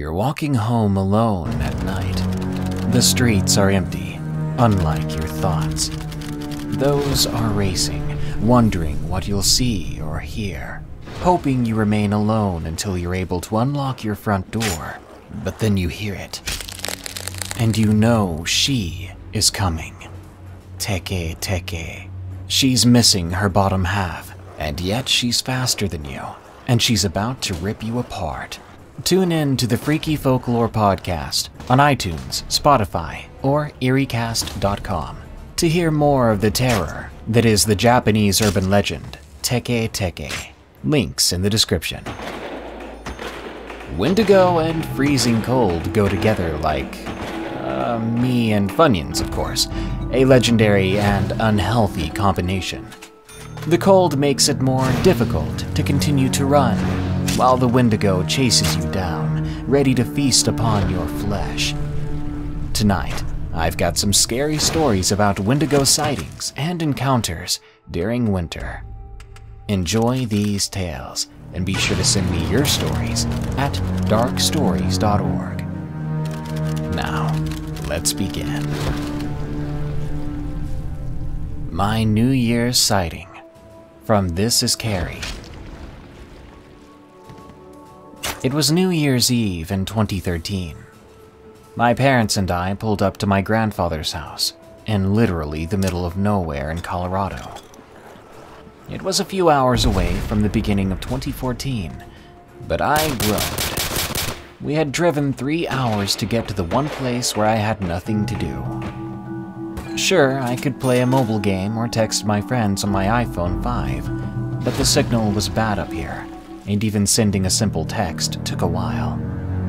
You're walking home alone at night. The streets are empty, unlike your thoughts. Those are racing, wondering what you'll see or hear, hoping you remain alone until you're able to unlock your front door. But then you hear it, and you know she is coming. Teke Teke. She's missing her bottom half, and yet she's faster than you, and she's about to rip you apart. Tune in to the Freaky Folklore Podcast on iTunes, Spotify, or EerieCast.com to hear more of the terror that is the Japanese urban legend, Teke Teke. Links in the description. Wendigo and freezing cold go together like, me and Funyuns, of course, a legendary and unhealthy combination. The cold makes it more difficult to continue to run, while the Wendigo chases you down, ready to feast upon your flesh. Tonight, I've got some scary stories about Wendigo sightings and encounters during winter. Enjoy these tales, and be sure to send me your stories at darkstories.org. Now, let's begin. My New Year's sighting, from This Is Carrie. It was New Year's Eve in 2013. My parents and I pulled up to my grandfather's house, in literally the middle of nowhere in Colorado. It was a few hours away from the beginning of 2014, but I groaned. We had driven 3 hours to get to the one place where I had nothing to do. Sure, I could play a mobile game or text my friends on my iPhone 5, but the signal was bad up here, and even sending a simple text took a while.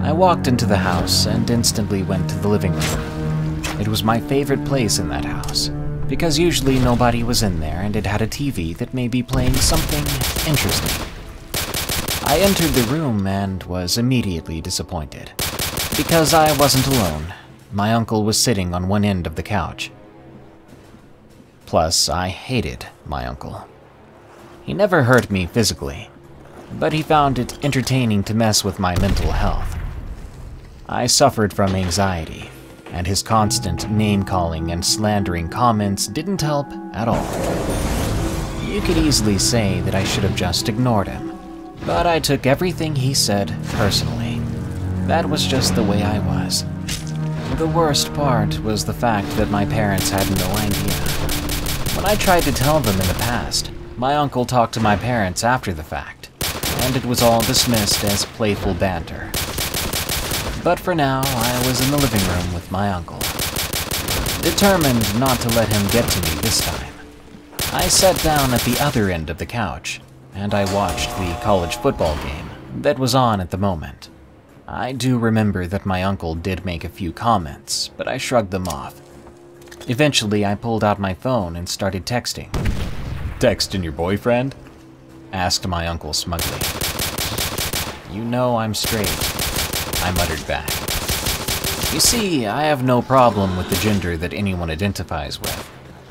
I walked into the house and instantly went to the living room. It was my favorite place in that house, because usually nobody was in there and it had a TV that may be playing something interesting. I entered the room and was immediately disappointed. Because I wasn't alone, my uncle was sitting on one end of the couch. Plus, I hated my uncle. He never hurt me physically, but he found it entertaining to mess with my mental health. I suffered from anxiety, and his constant name-calling and slandering comments didn't help at all. You could easily say that I should have just ignored him, but I took everything he said personally. That was just the way I was. The worst part was the fact that my parents had no idea. When I tried to tell them in the past, my uncle talked to my parents after the fact, and it was all dismissed as playful banter. But for now, I was in the living room with my uncle, determined not to let him get to me this time. I sat down at the other end of the couch, and I watched the college football game that was on at the moment. I do remember that my uncle did make a few comments, but I shrugged them off. Eventually, I pulled out my phone and started texting. "Texting your boyfriend?" asked my uncle smugly. "You know I'm straight," I muttered back. You see, I have no problem with the gender that anyone identifies with.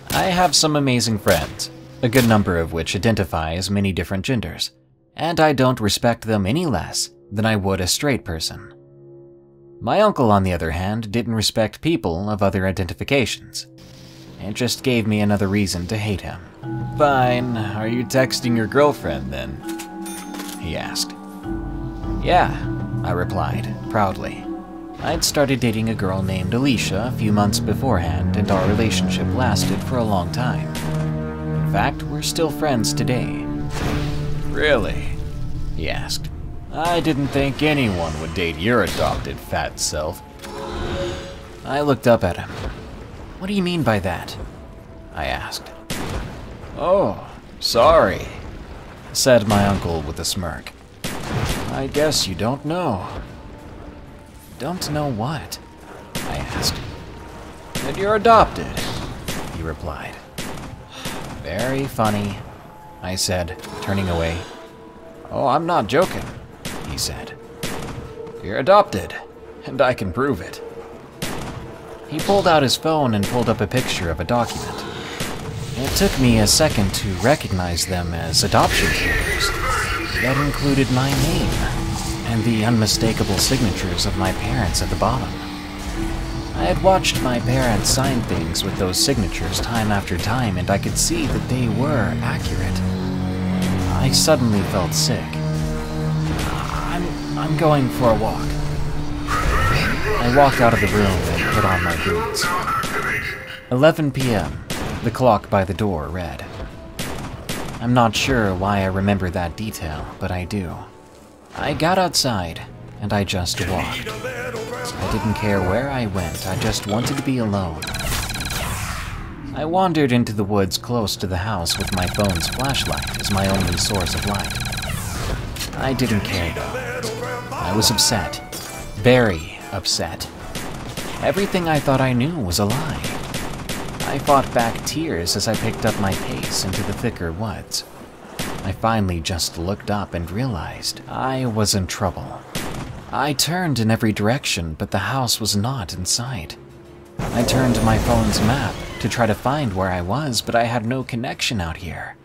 I have some amazing friends, a good number of which identify as many different genders, and I don't respect them any less than I would a straight person. My uncle, on the other hand, didn't respect people of other identifications. It just gave me another reason to hate him. "Fine, are you texting your girlfriend then?" he asked. "Yeah," I replied, proudly. I'd started dating a girl named Alicia a few months beforehand, and our relationship lasted for a long time. In fact, we're still friends today. "Really?" he asked. "I didn't think anyone would date your adopted fat self." I looked up at him. "What do you mean by that?" I asked. "Oh, sorry," said my uncle with a smirk. "I guess you don't know." "Don't know what?" I asked. "That you're adopted," he replied. "Very funny," I said, turning away. "Oh, I'm not joking," he said. "You're adopted, and I can prove it." He pulled out his phone and pulled up a picture of a document. It took me a second to recognize them as adoption papers that included my name. and the unmistakable signatures of my parents at the bottom. I had watched my parents sign things with those signatures time after time, and I could see that they were accurate. I suddenly felt sick. I'm going for a walk. I walked out of the room and put on my boots. 11 p.m. The clock by the door read. I'm not sure why I remember that detail, but I do. I got outside, and I just walked. I didn't care where I went, I just wanted to be alone. I wandered into the woods close to the house with my phone's flashlight as my only source of light. I didn't care though. I was upset. Very upset. Everything I thought I knew was a lie. I fought back tears as I picked up my pace into the thicker woods. I finally just looked up and realized I was in trouble. I turned in every direction, but the house was not in sight. I turned to my phone's map to try to find where I was, but I had no connection out here.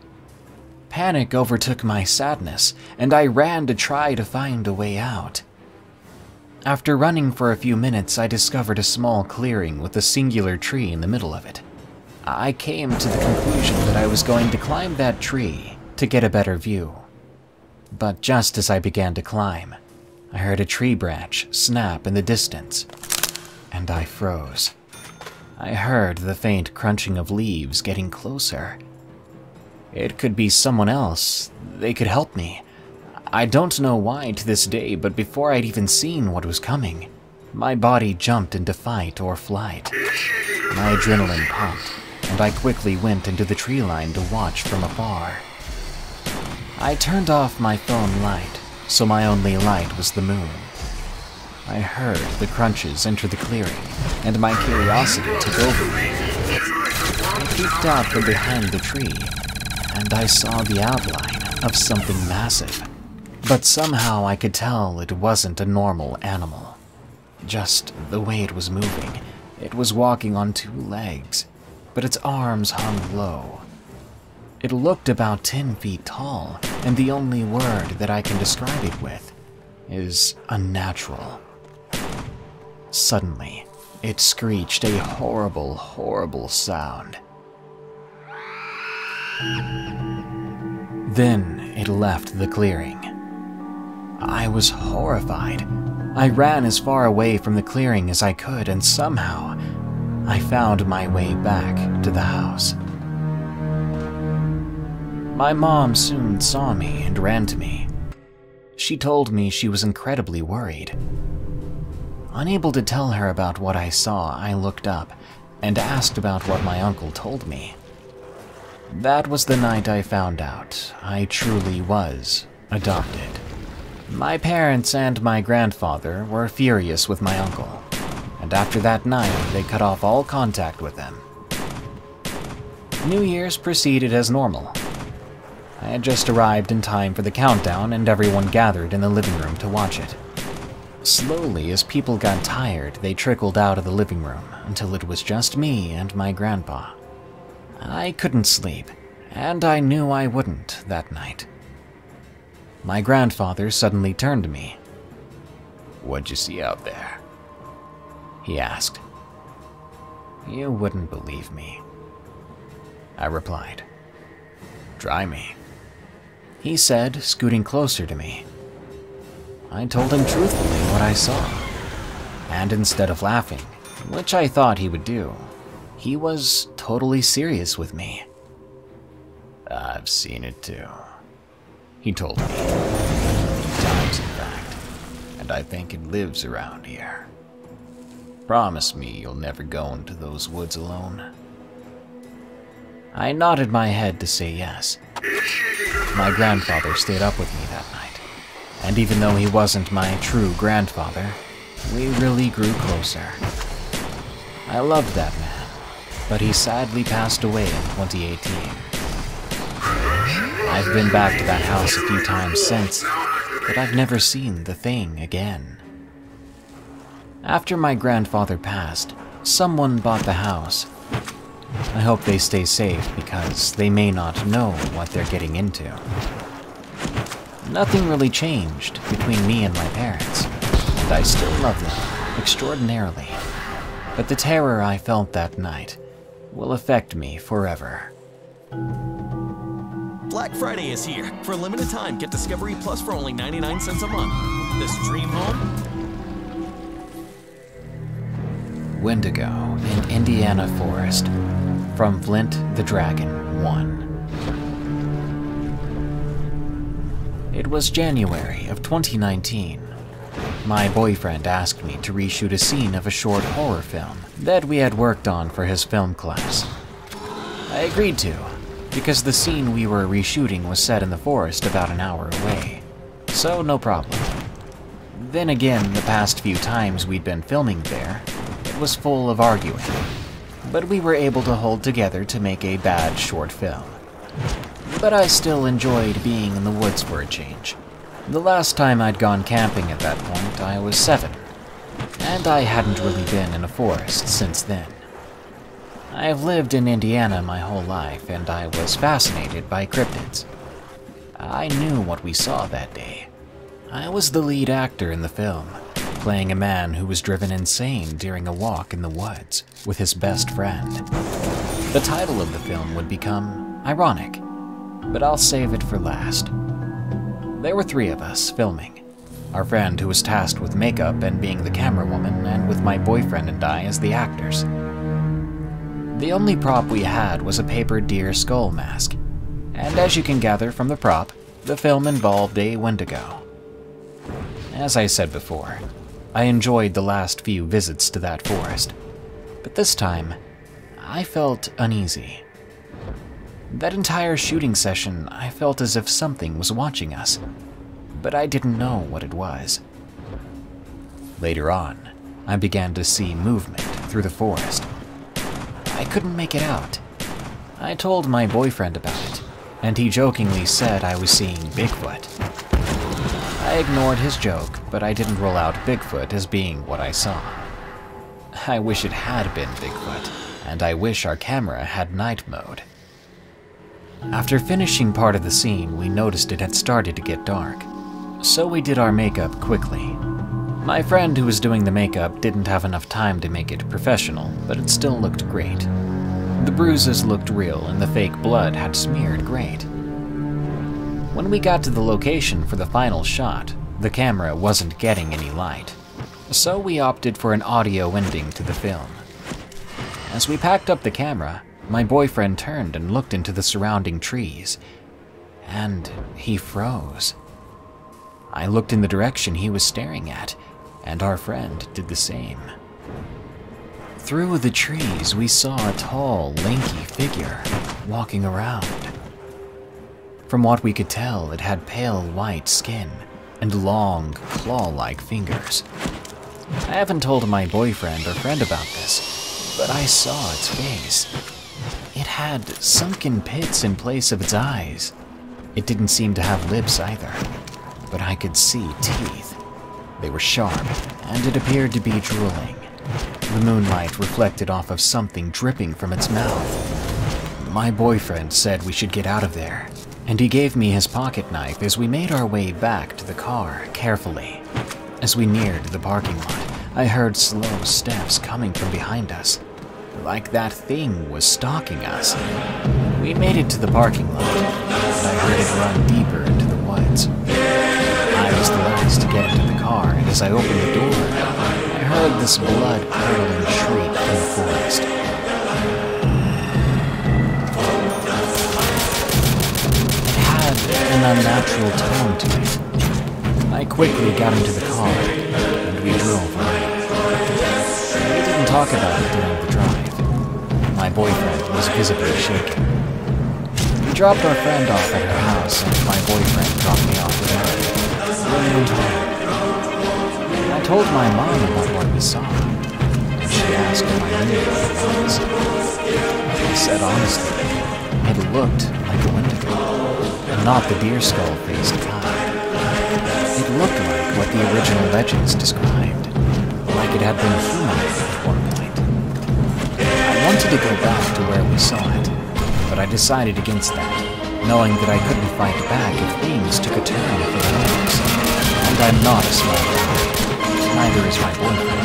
Panic overtook my sadness, and I ran to try to find a way out. After running for a few minutes, I discovered a small clearing with a singular tree in the middle of it. I came to the conclusion that I was going to climb that tree to get a better view. But just as I began to climb, I heard a tree branch snap in the distance, and I froze. I heard the faint crunching of leaves getting closer. It could be someone else. They could help me. I don't know why to this day, but before I'd even seen what was coming, my body jumped into fight or flight. My adrenaline pumped, and I quickly went into the tree line to watch from afar. I turned off my phone light, so my only light was the moon. I heard the crunches enter the clearing, and my curiosity took over me. I peeked out from behind the tree, and I saw the outline of something massive. But somehow I could tell it wasn't a normal animal. Just the way it was moving. It was walking on two legs, but its arms hung low. It looked about 10 feet tall, and the only word that I can describe it with is unnatural. Suddenly, it screeched a horrible, horrible sound. Then it left the clearing. I was horrified. I ran as far away from the clearing as I could, and somehow, I found my way back to the house. My mom soon saw me and ran to me. She told me she was incredibly worried. Unable to tell her about what I saw, I looked up and asked about what my uncle told me. That was the night I found out I truly was adopted. My parents and my grandfather were furious with my uncle, and after that night they cut off all contact with him. New Year's proceeded as normal. I had just arrived in time for the countdown, and everyone gathered in the living room to watch it. Slowly, as people got tired, they trickled out of the living room until it was just me and my grandpa. I couldn't sleep, and I knew I wouldn't that night. My grandfather suddenly turned to me. "What'd you see out there?" he asked. "You wouldn't believe me," I replied. "Try me," he said, scooting closer to me. I told him truthfully what I saw, and instead of laughing, which I thought he would do, he was totally serious with me. "I've seen it too," he told me. 3 times, in fact, and I think it lives around here. Promise me you'll never go into those woods alone. I nodded my head to say yes. My grandfather stayed up with me that night, and even though he wasn't my true grandfather, we really grew closer. I loved that man, but he sadly passed away in 2018. I've been back to that house a few times since, but I've never seen the thing again. After my grandfather passed, someone bought the house. I hope they stay safe because they may not know what they're getting into. Nothing really changed between me and my parents, and I still love them extraordinarily. But the terror I felt that night will affect me forever. Black Friday is here. For a limited time, get Discovery Plus for only 99 cents a month. This dream home? Wendigo in Indiana Forest. From Flint the Dragon 1. It was January of 2019. My boyfriend asked me to reshoot a scene of a short horror film that we had worked on for his film class. I agreed to, because the scene we were reshooting was set in the forest about an hour away, so no problem. Then again, the past few times we'd been filming there, it was full of arguing, but we were able to hold together to make a bad short film. But I still enjoyed being in the woods for a change. The last time I'd gone camping at that point, I was 7, and I hadn't really been in a forest since then. I have lived in Indiana my whole life, and I was fascinated by cryptids. I knew what we saw that day. I was the lead actor in the film, playing a man who was driven insane during a walk in the woods with his best friend. The title of the film would become ironic, but I'll save it for last. There were 3 of us filming. Our friend who was tasked with makeup and being the camerawoman, and with my boyfriend and I as the actors. The only prop we had was a paper deer skull mask, and as you can gather from the prop, the film involved a Wendigo. As I said before, I enjoyed the last few visits to that forest, but this time, I felt uneasy. That entire shooting session, I felt as if something was watching us, but I didn't know what it was. Later on, I began to see movement through the forest. I couldn't make it out. I told my boyfriend about it, and he jokingly said I was seeing Bigfoot. I ignored his joke, but I didn't rule out Bigfoot as being what I saw. I wish it had been Bigfoot, and I wish our camera had night mode. After finishing part of the scene, we noticed it had started to get dark, so we did our makeup quickly. My friend who was doing the makeup didn't have enough time to make it professional, but it still looked great. The bruises looked real and the fake blood had smeared great. When we got to the location for the final shot, the camera wasn't getting any light, so we opted for an audio ending to the film. As we packed up the camera, my boyfriend turned and looked into the surrounding trees, and he froze. I looked in the direction he was staring at, and our friend did the same. Through the trees, we saw a tall, lanky figure walking around. From what we could tell, it had pale white skin and long, claw-like fingers. I haven't told my boyfriend or friend about this, but I saw its face. It had sunken pits in place of its eyes. It didn't seem to have lips either, but I could see teeth. They were sharp, and it appeared to be drooling. The moonlight reflected off of something dripping from its mouth. My boyfriend said we should get out of there, and he gave me his pocket knife as we made our way back to the car carefully. As we neared the parking lot, I heard slow steps coming from behind us, like that thing was stalking us. We made it to the parking lot, and I heard it run deeper into the woods. I was the last to get into the car, and as I opened the door, I heard this blood-curdling shriek from the forest. It had an unnatural tone to it. I quickly got into the car, and we drove away. We didn't talk about it during the drive. My boyfriend was visibly shaken. We dropped our friend off at her house, and my boyfriend dropped me off at her. We went home. I told my mom about what we saw, and she asked if I knew what it was. I said honestly, it looked like a Wendigo, and not the deer skull-faced kind. It looked like what the original legends described, like it had been human at one point. I wanted to go back to where we saw it, but I decided against that, knowing that I couldn't fight back if things took a turn for the worse. And I'm not a small guy. Neither is my boyfriend.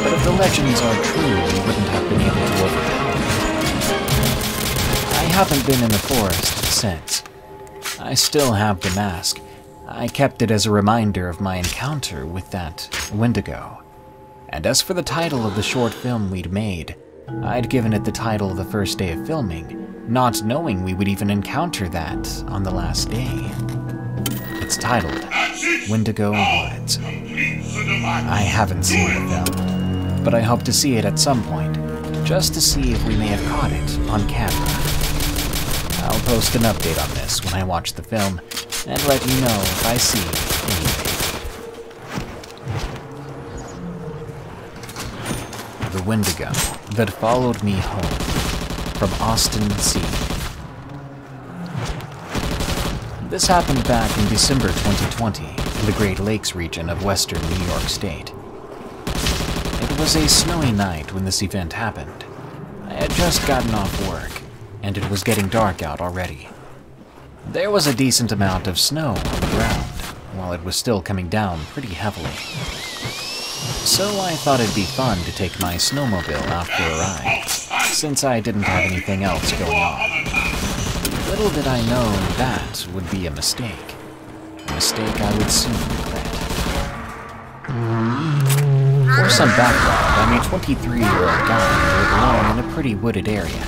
But if the legends are true, we wouldn't have been able to overpower him. I haven't been in the forest since. I still have the mask. I kept it as a reminder of my encounter with that Wendigo. And as for the title of the short film we'd made, I'd given it the title the first day of filming, not knowing we would even encounter that on the last day. It's titled Wendigo Woods. I haven't seen the film, but I hope to see it at some point, just to see if we may have caught it on camera. I'll post an update on this when I watch the film, and let you know if I see anything. The Wendigo that followed me home, from Austin C. This happened back in December 2020 in the Great Lakes region of western New York State. It was a snowy night when this event happened. I had just gotten off work, and it was getting dark out already. There was a decent amount of snow on the ground, while it was still coming down pretty heavily. So I thought it'd be fun to take my snowmobile out for a ride, since I didn't have anything else going on. Little did I know that would be a mistake I would soon regret. For some background, I'm a 23-year-old guy who lives alone in a pretty wooded area.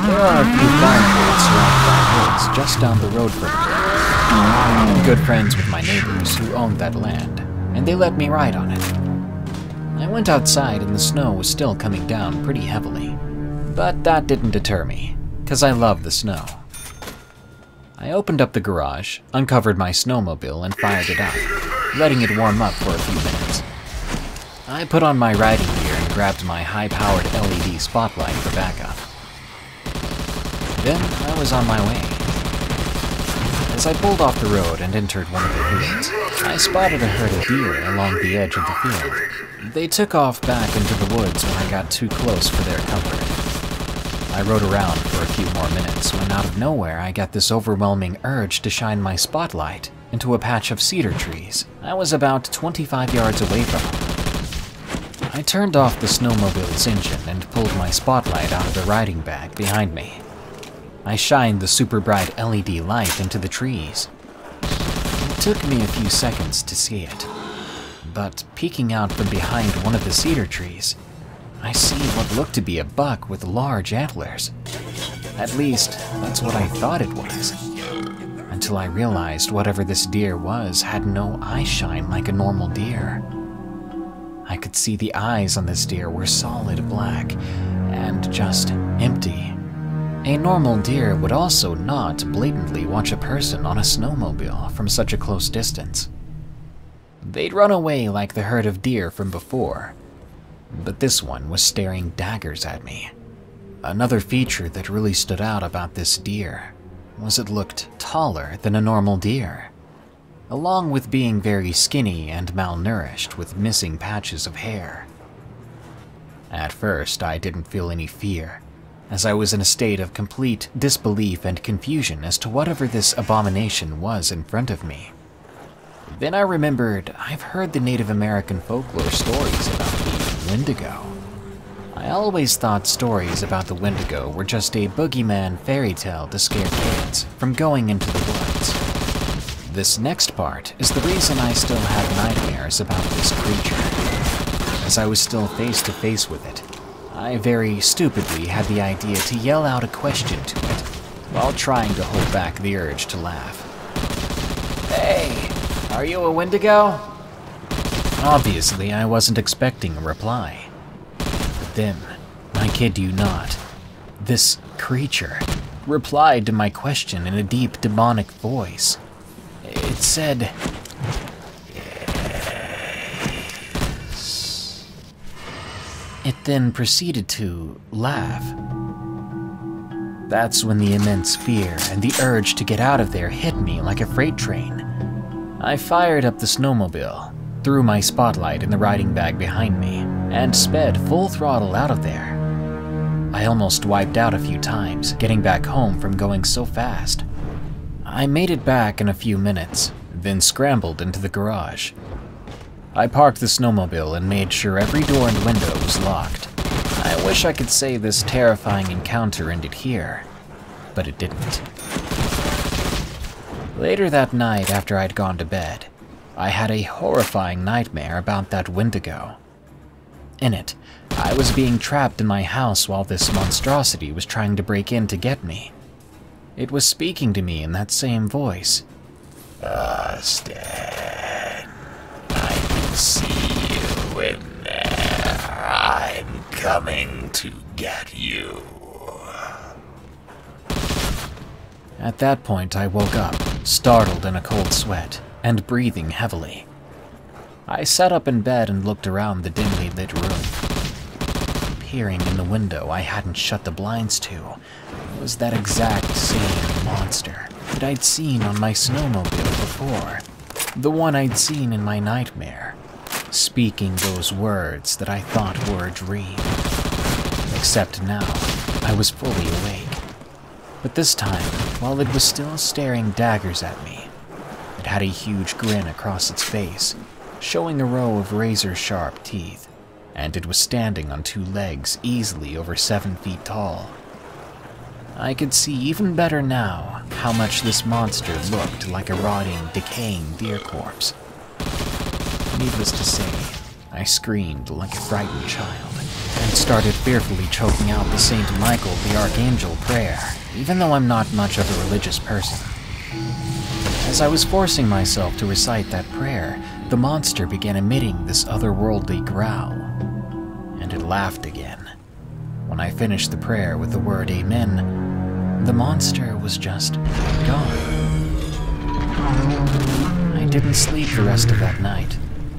There are a few farmfields surrounded by woods just down the road from me. I'm good friends with my neighbors who owned that land, and they let me ride on it. I went outside and the snow was still coming down pretty heavily, but that didn't deter me, because I love the snow. I opened up the garage, uncovered my snowmobile, and fired it up, letting it warm up for a few minutes. I put on my riding gear and grabbed my high-powered LED spotlight for backup. Then I was on my way. As I pulled off the road and entered one of the fields, I spotted a herd of deer along the edge of the field. They took off back into the woods when I got too close for their comfort. I rode around for a few more minutes when out of nowhere I got this overwhelming urge to shine my spotlight into a patch of cedar trees I was about 25 yards away from. I turned off the snowmobile's engine and pulled my spotlight out of the riding bag behind me. I shined the super bright LED light into the trees. It took me a few seconds to see it, but peeking out from behind one of the cedar trees, I see what looked to be a buck with large antlers. At least, that's what I thought it was, until I realized whatever this deer was had no eye shine like a normal deer. I could see the eyes on this deer were solid black and just empty. A normal deer would also not blatantly watch a person on a snowmobile from such a close distance. They'd run away like the herd of deer from before, but this one was staring daggers at me. Another feature that really stood out about this deer was it looked taller than a normal deer, along with being very skinny and malnourished with missing patches of hair. At first, I didn't feel any fear, as I was in a state of complete disbelief and confusion as to whatever this abomination was in front of me. Then I remembered I've heard the Native American folklore stories about the Wendigo. I always thought stories about the Wendigo were just a boogeyman fairy tale to scare kids from going into the woods. This next part is the reason I still had nightmares about this creature. As I was still face to face with it, I very stupidly had the idea to yell out a question to it, while trying to hold back the urge to laugh. "Hey, are you a Wendigo?" Obviously, I wasn't expecting a reply. But then, I kid you not, this creature replied to my question in a deep demonic voice. It said, It then proceeded to laugh. That's when the immense fear and the urge to get out of there hit me like a freight train. I fired up the snowmobile, threw my spotlight in the riding bag behind me, and sped full throttle out of there. I almost wiped out a few times, getting back home from going so fast. I made it back in a few minutes, then scrambled into the garage. I parked the snowmobile and made sure every door and window was locked. I wish I could say this terrifying encounter ended here, but it didn't. Later that night, after I'd gone to bed, I had a horrifying nightmare about that Wendigo. In it, I was being trapped in my house while this monstrosity was trying to break in to get me. It was speaking to me in that same voice. Austin, I can see you in there. I'm coming to get you. At that point, I woke up, startled in a cold sweat, and breathing heavily. I sat up in bed and looked around the dimly lit room. Peering in the window I hadn't shut the blinds to was that exact same monster that I'd seen on my snowmobile before. The one I'd seen in my nightmare, speaking those words that I thought were a dream. Except now, I was fully awake. But this time, while it was still staring daggers at me, it had a huge grin across its face, showing a row of razor-sharp teeth, and it was standing on two legs easily over 7 feet tall. I could see even better now how much this monster looked like a rotting, decaying deer corpse. Needless to say, I screamed like a frightened child, and started fearfully choking out the Saint Michael the Archangel prayer, even though I'm not much of a religious person. As I was forcing myself to recite that prayer, the monster began emitting this otherworldly growl, and it laughed again. When I finished the prayer with the word Amen, the monster was just gone. I didn't sleep the rest of that night,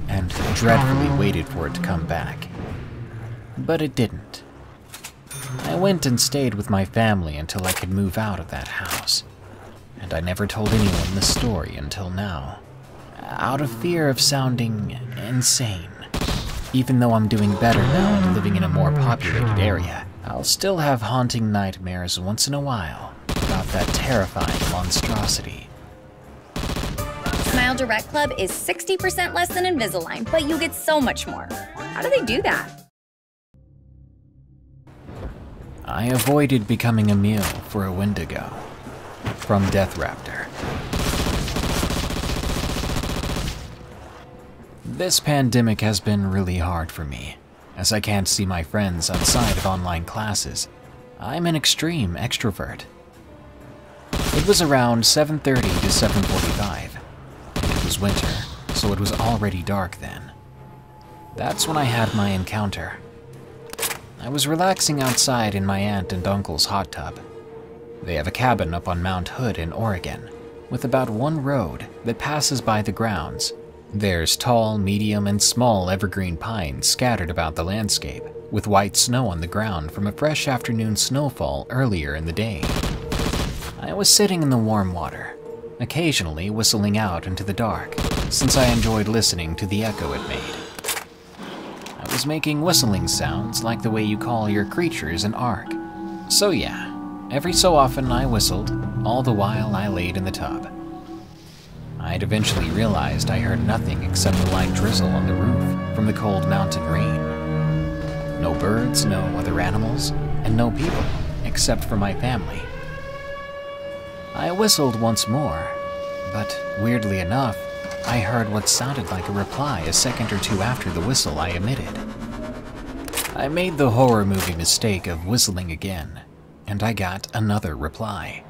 and dreadfully waited for it to come back. But it didn't. I went and stayed with my family until I could move out of that house, and I never told anyone this story until now, out of fear of sounding insane. Even though I'm doing better now and living in a more populated area, I'll still have haunting nightmares once in a while about that terrifying monstrosity. Smile Direct Club is 60% less than Invisalign, but you get so much more. How do they do that? I avoided becoming a meal for a Wendigo. From Death Raptor. This pandemic has been really hard for me, as I can't see my friends outside of online classes. I'm an extreme extrovert. It was around 7:30 to 7:45. It was winter, so it was already dark then. That's when I had my encounter. I was relaxing outside in my aunt and uncle's hot tub. They have a cabin up on Mount Hood in Oregon, with about one road that passes by the grounds. There's tall, medium, and small evergreen pines scattered about the landscape, with white snow on the ground from a fresh afternoon snowfall earlier in the day. I was sitting in the warm water, occasionally whistling out into the dark, since I enjoyed listening to the echo it made. I was making whistling sounds like the way you call your creatures an ark. So yeah, every so often I whistled, all the while I laid in the tub. I'd eventually realized I heard nothing except the light drizzle on the roof from the cold mountain rain. No birds, no other animals, and no people, except for my family. I whistled once more, but weirdly enough, I heard what sounded like a reply a second or two after the whistle I emitted. I made the horror movie mistake of whistling again, and I got another reply.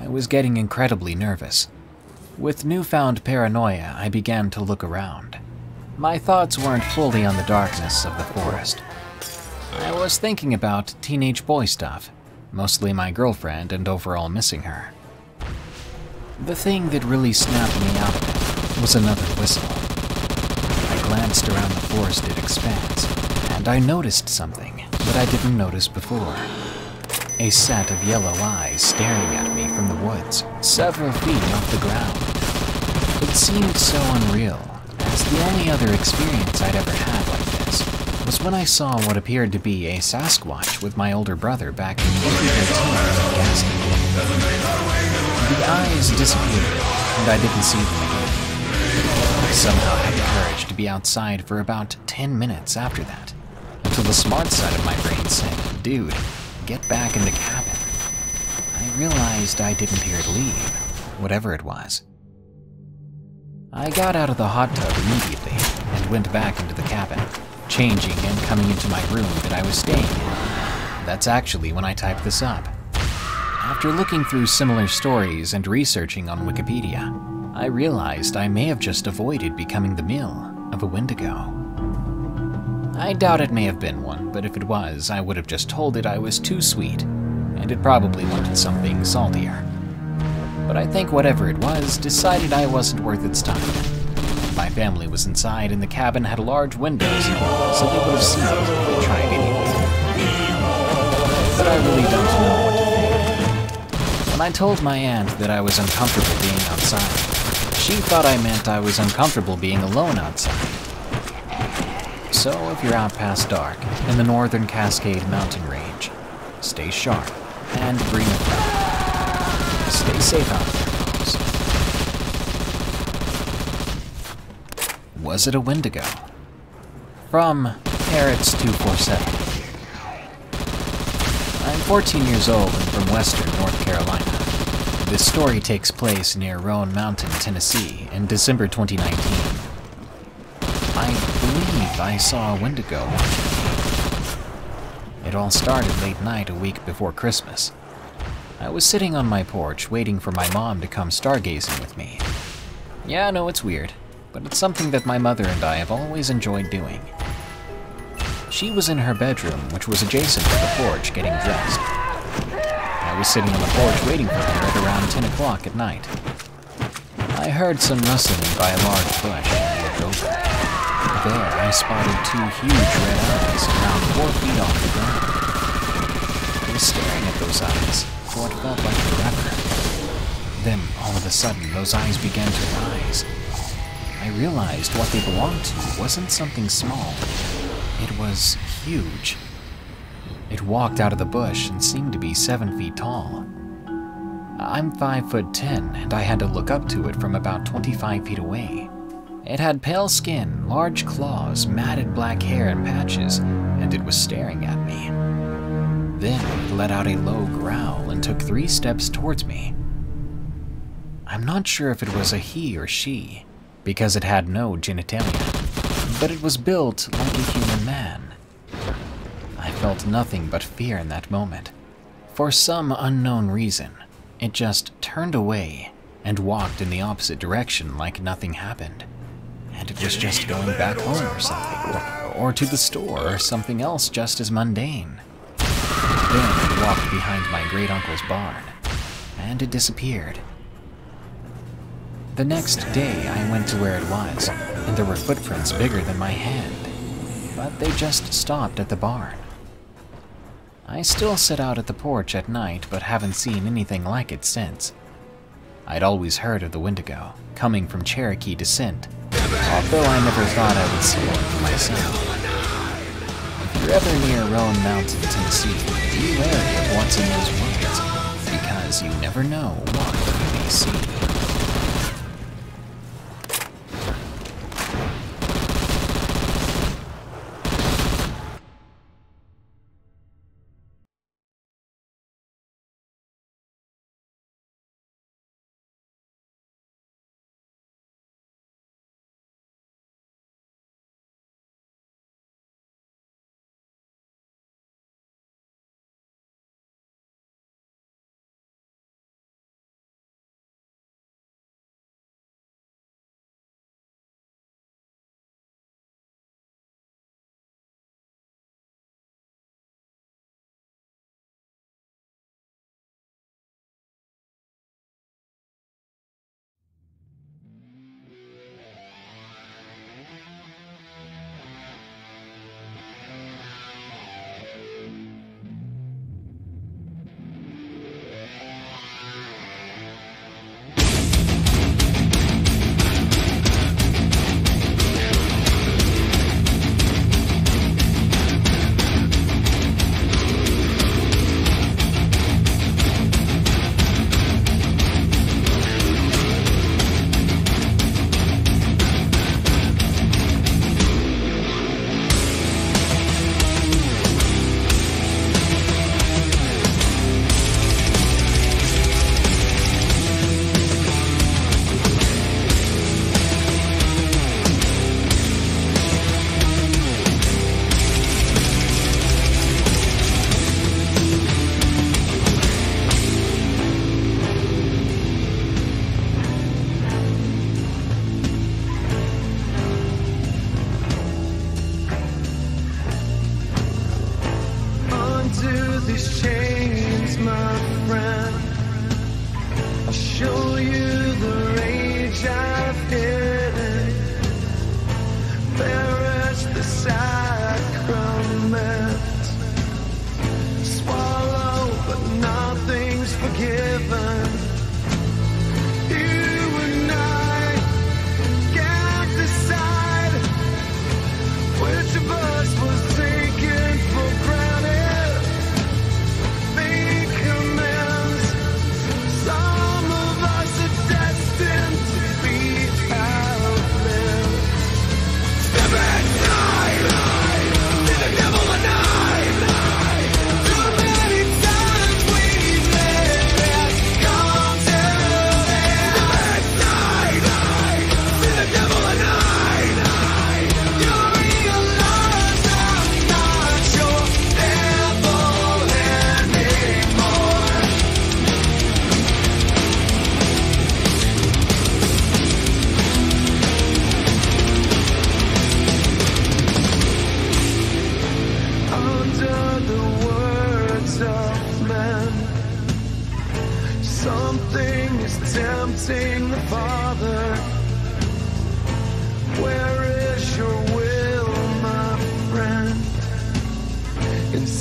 I was getting incredibly nervous. With newfound paranoia, I began to look around. My thoughts weren't fully on the darkness of the forest. I was thinking about teenage boy stuff, mostly my girlfriend and overall missing her. The thing that really snapped me out of it was another whistle. I glanced around the forested expanse, and I noticed something that I didn't notice before. A set of yellow eyes staring at me from the woods, several feet off the ground. It seemed so unreal, as the only other experience I'd ever had like this was when I saw what appeared to be a Sasquatch with my older brother back in 2013 at a gas station. The eyes disappeared, and I didn't see them again. I somehow had the courage to be outside for about 10 minutes after that, until the smart side of my brain said, "Dude, get back in the cabin." I realized I didn't hear it leave, whatever it was. I got out of the hot tub immediately and went back into the cabin, changing and coming into my room that I was staying in. That's actually when I typed this up. After looking through similar stories and researching on Wikipedia, I realized I may have just avoided becoming the meal of a Wendigo. I doubt it may have been one, but if it was, I would have just told it I was too sweet, and it probably wanted something saltier. But I think whatever it was decided I wasn't worth its time. My family was inside and the cabin had large windows, so they would have seen it if they tried anyway. But I really don't know what to think. When I told my aunt that I was uncomfortable being outside, she thought I meant I was uncomfortable being alone outside. So if you're out past dark in the northern Cascade mountain range, stay sharp and bring a friend. Stay safe out there, folks. Was it a Wendigo? From Parrots247. I'm 14 years old and from western North Carolina. This story takes place near Roan Mountain, Tennessee in December 2019. I believe I saw a Wendigo watching me. It all started late night a week before Christmas. I was sitting on my porch waiting for my mom to come stargazing with me. Yeah, I know it's weird, but it's something that my mother and I have always enjoyed doing. She was in her bedroom, which was adjacent to the porch, getting dressed. I was sitting on the porch waiting for her at around 10 o'clock at night. I heard some rustling by a large bush and looked over. There, I spotted two huge red eyes around 4 feet off the ground. I was staring at those eyes for what felt like forever. Then, all of a sudden, those eyes began to rise. I realized what they belonged to wasn't something small. It was huge. It walked out of the bush and seemed to be 7 feet tall. I'm 5'10", and I had to look up to it from about 25 feet away. It had pale skin, large claws, matted black hair in patches, and it was staring at me. Then it let out a low growl and took 3 steps towards me. I'm not sure if it was a he or she, because it had no genitalia, but it was built like a human man. I felt nothing but fear in that moment. For some unknown reason, it just turned away and walked in the opposite direction like nothing happened. And it was just going back home or something, or to the store or something else just as mundane. Then it walked behind my great-uncle's barn, and it disappeared. The next day, I went to where it was, and there were footprints bigger than my hand, but they just stopped at the barn. I still sit out at the porch at night, but haven't seen anything like it since. I'd always heard of the Wendigo, coming from Cherokee descent, although I never thought I would see one for myself. If you're ever near Roan Mountain, Tennessee, be wary of what's in those woods, because you never know what you may see.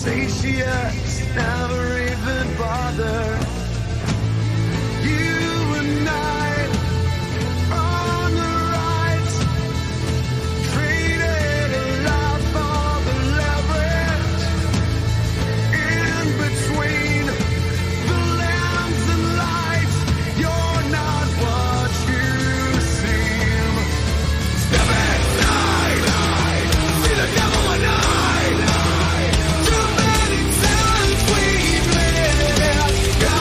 Satiates never even bother. You and I on the right, traded love for the leverage. In between the lambs and lights, you're not what you seem. Step inside, see the devil at night. Too many times we've lived.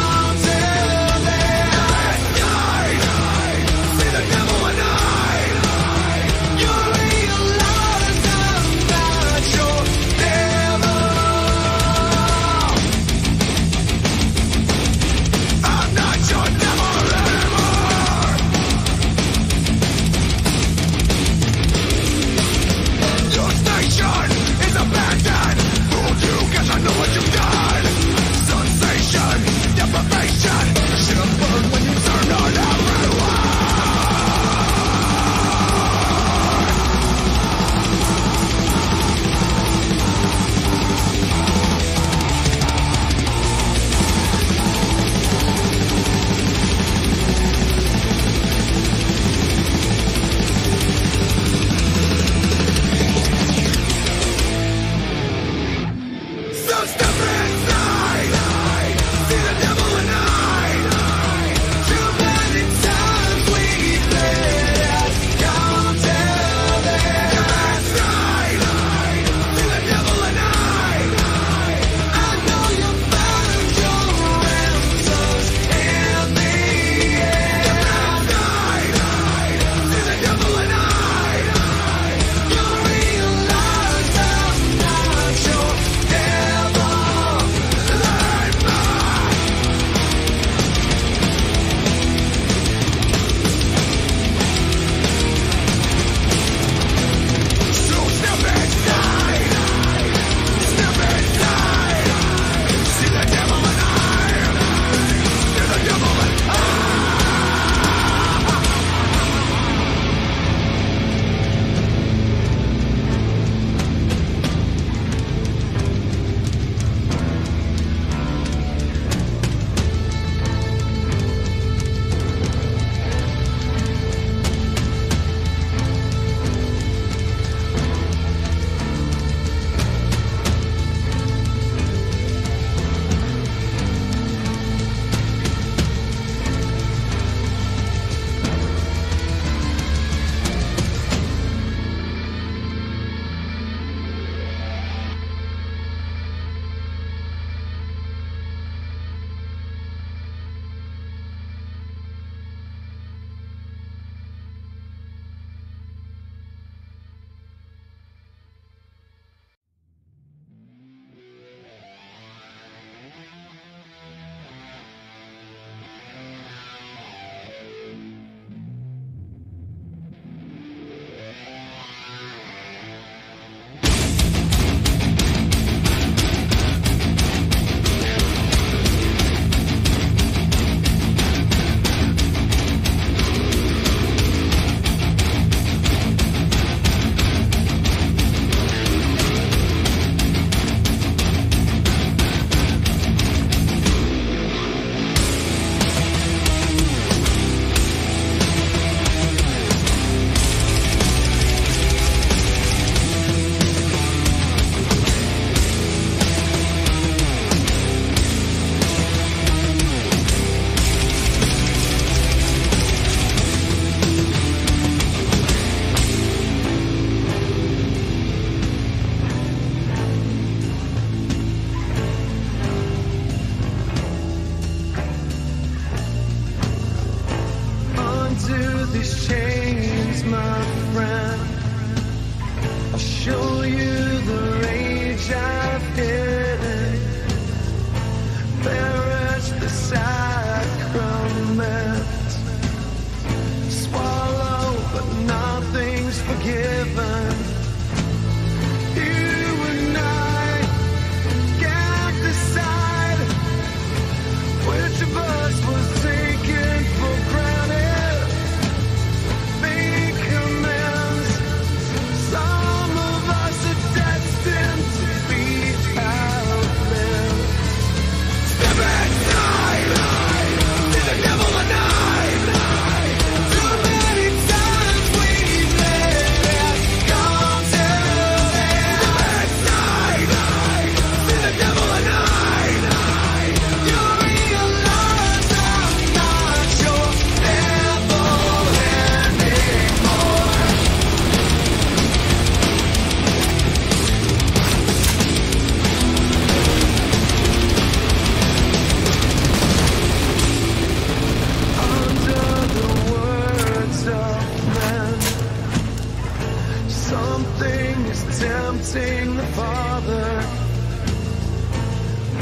Something is tempting the Father.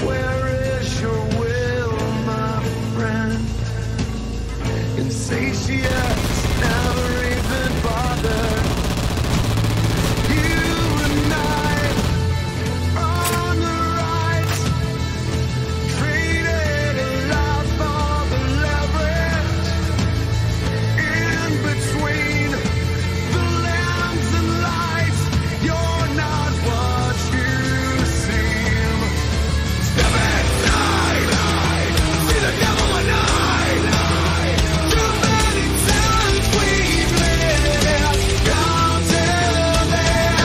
Where is your will, my friend? Insatiate, never even bother. You and I on the right, traded a life for the leverage. In between the lambs and lights, you're not what you seem. Step inside, see the devil at night. Too many times we've lived, gone till then.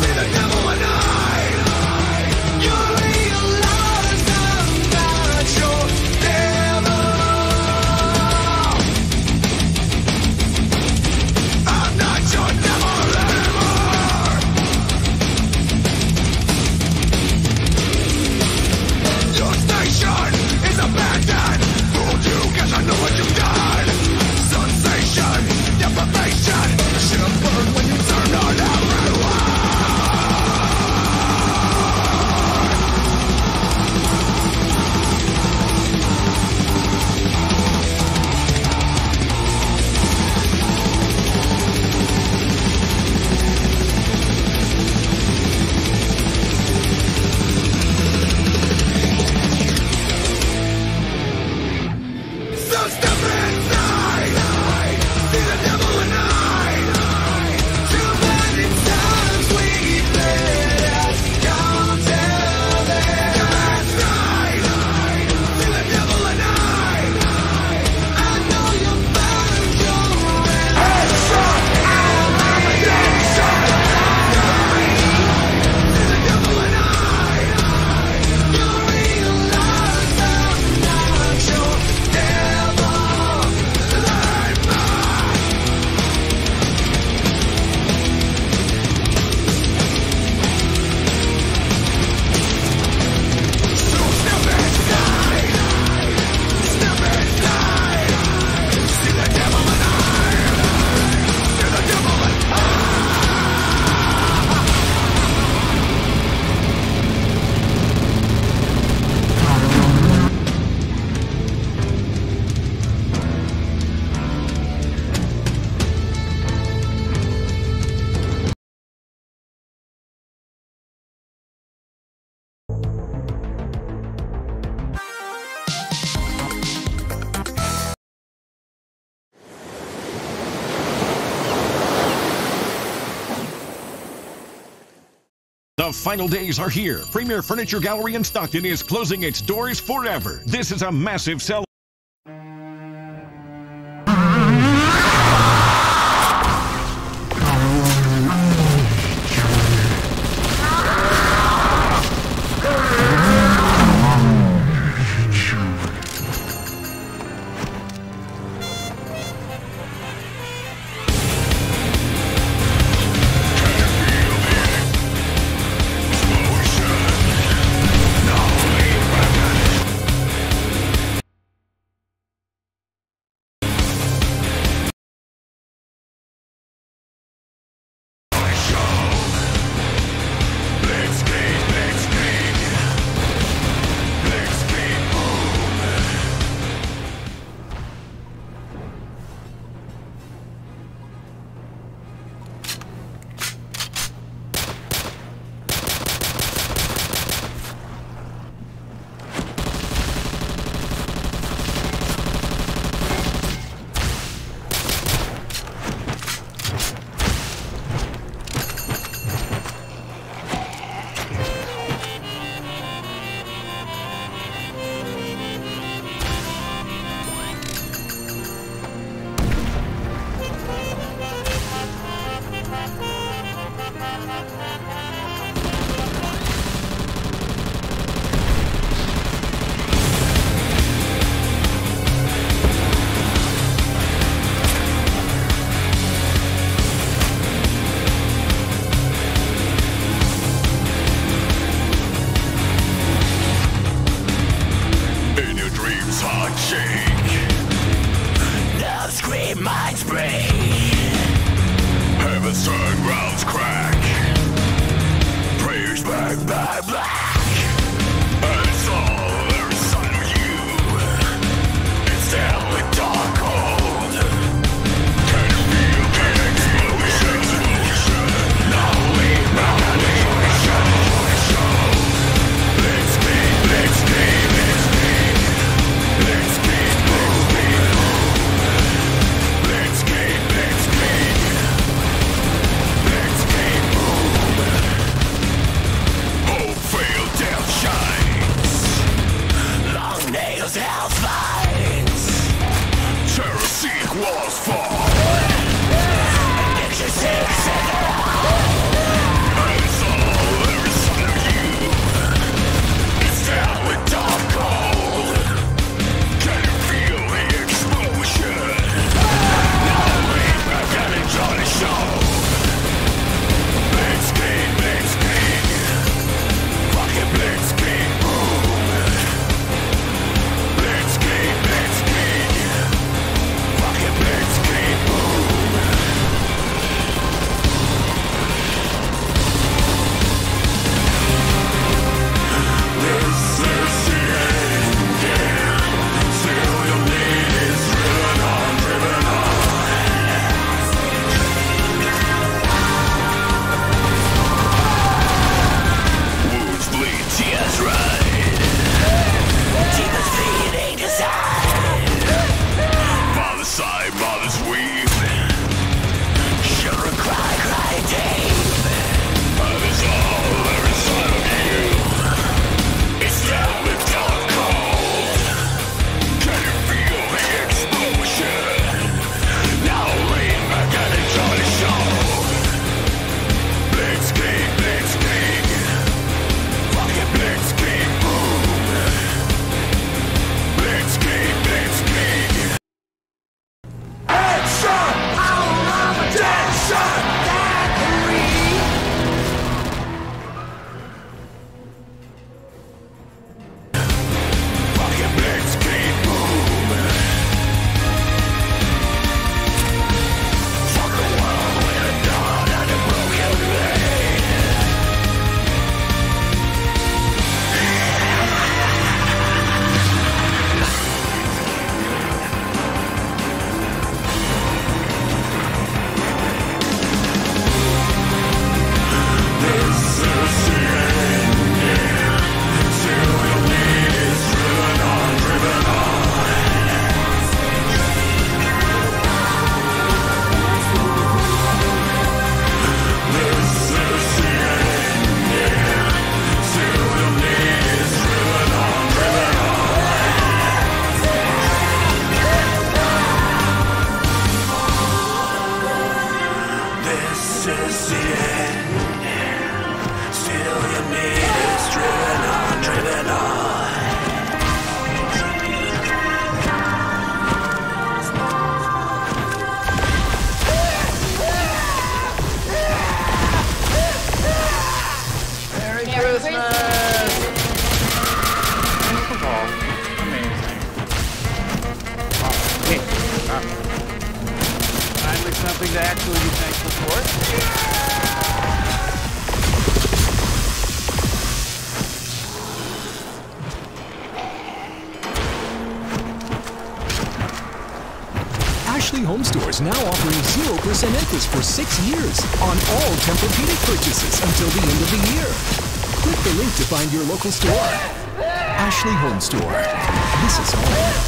See the devil at night. You realize I'm not your devil. I'm not your devil anymore. Your station is abandoned. Fooled you 'cause I know what you've done. Sensation, deprivation. Should've burned when you turned on everyone. So step inside, see the devil at night. Too many times we've lived, gone till then. See the devil at night. I know you found your headshot, see the devil at night. You realize I'm not your devil. So step inside, step inside. See the devil at night. See the devil at The final days are here. Premier Furniture Gallery in Stockton is closing its doors forever. This is a massive sell. Turn grounds crack. Praise back by black. And it's all there inside of you. It's down with dark cold. Can you feel the explosion? Now we let's keep moving. Let's keep hope failed, death shines. Long nails, hell fights. Terror seek walls fall. Addiction seeks and it's all there inside of you. It's down with dark cold. Can you feel the explosion? Now lean back and enjoy the show. Blitzkrieg, fucking Blitzkrieg, boom. Blitzkrieg, fucking Blitzkrieg, boom. This is the end, yeah. Still your need is driven on, driven on. Wounds bleed, tears ride. Demons feed, angels hide. Father's sigh, mother's weep. Children cry, cry deep. But it's all there inside of you. It's down with dark cold. Can you feel the explosion? Now lean back and enjoy the show. Blitzkrieg, Blitzkrieg. Fucking Blitzkrieg, boom. Blitzkrieg, Blitzkrieg. Headshot! I'm a dead shot! Fucking Blitzkrieg, boom. Fuck a world with a dawn and a broken blade. This is the end, yeah. Still your need is driven on, driven on. This is the end, yeah. Still your need is driven on, driven on. This is the end. Still your need is driven on, driven on. Merry Christmas! Oh, amazing. Oh, finally something to actually be thankful for. Ashley Home Store is now offering 0% interest for 6 years on all Tempur-Pedic purchases until the end of the year. Click the link to find your local store. Ashley Home Store. This is home.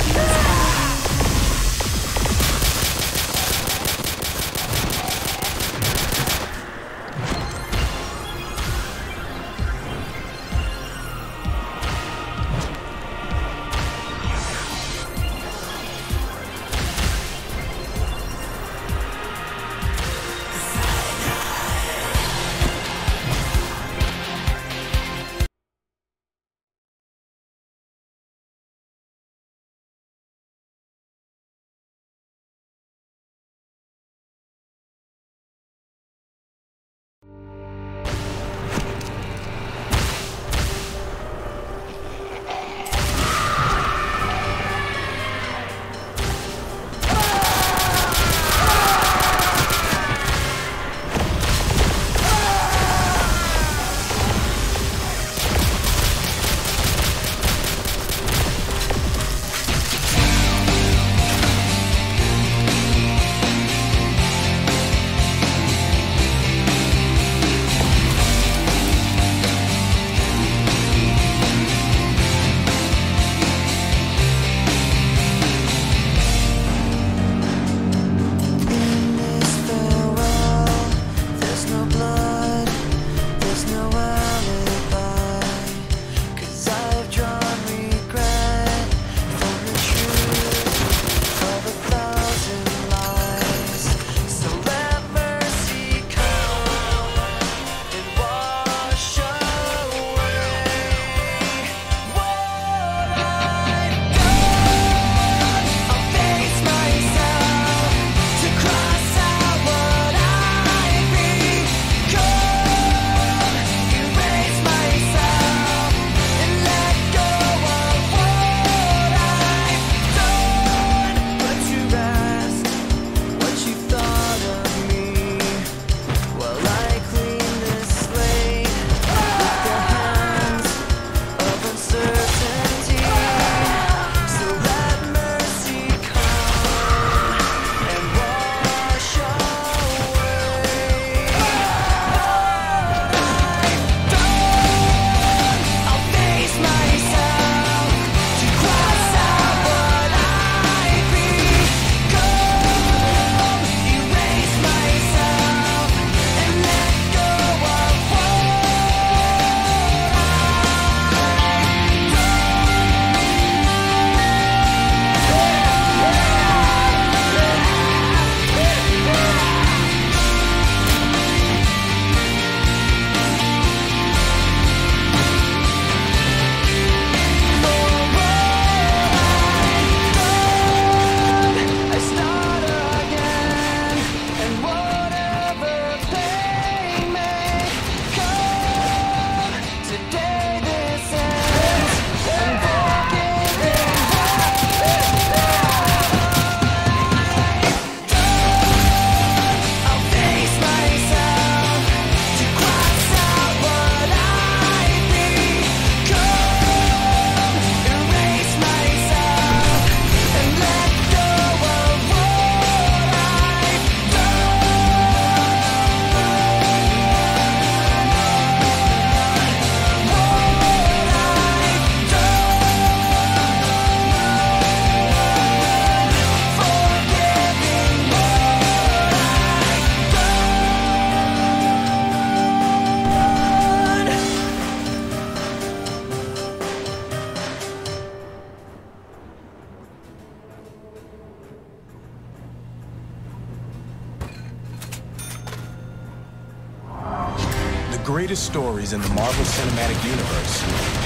greatest stories in the Marvel Cinematic Universe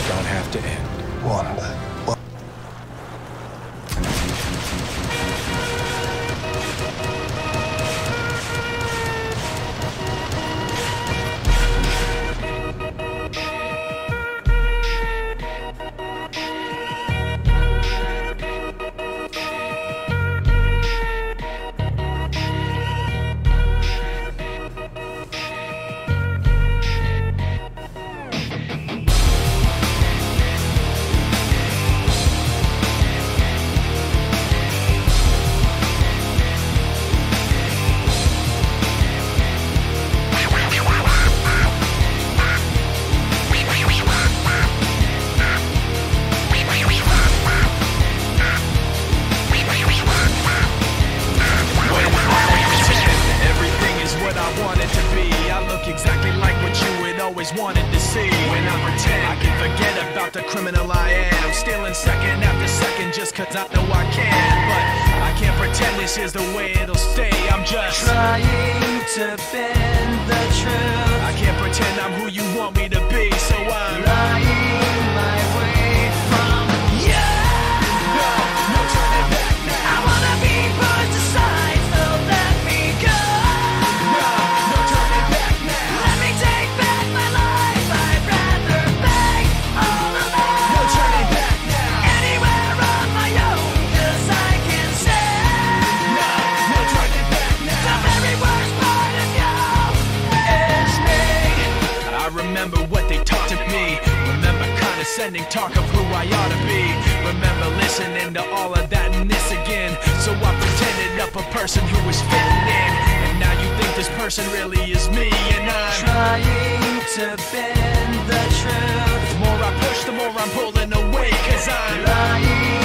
don't have to end. Wanda. Wanted to see when I pretend I can forget about the criminal I am, stealing second after second just cause I know I can, but I can't pretend this is the way it'll stay. I'm just trying to bend the truth. I can't pretend I'm who you want me to be, so I'm lying my way from you. No turning back now. I wanna be put aside, so let me go. No turning back now. Let me take back my life. I'd rather beg all alone. No turning back now. Anywhere on my own, cause I can say no turning back now. The very worst part of you is me. I remember what they taught to me. Remember condescending talk of who I ought to be. Remember listening to all of that and this again. So I pretended up a person who was fitting in. And now you think this person really is me. And I'm trying to bend the truth. The more I push, the more I'm pulling away. Cause I'm lying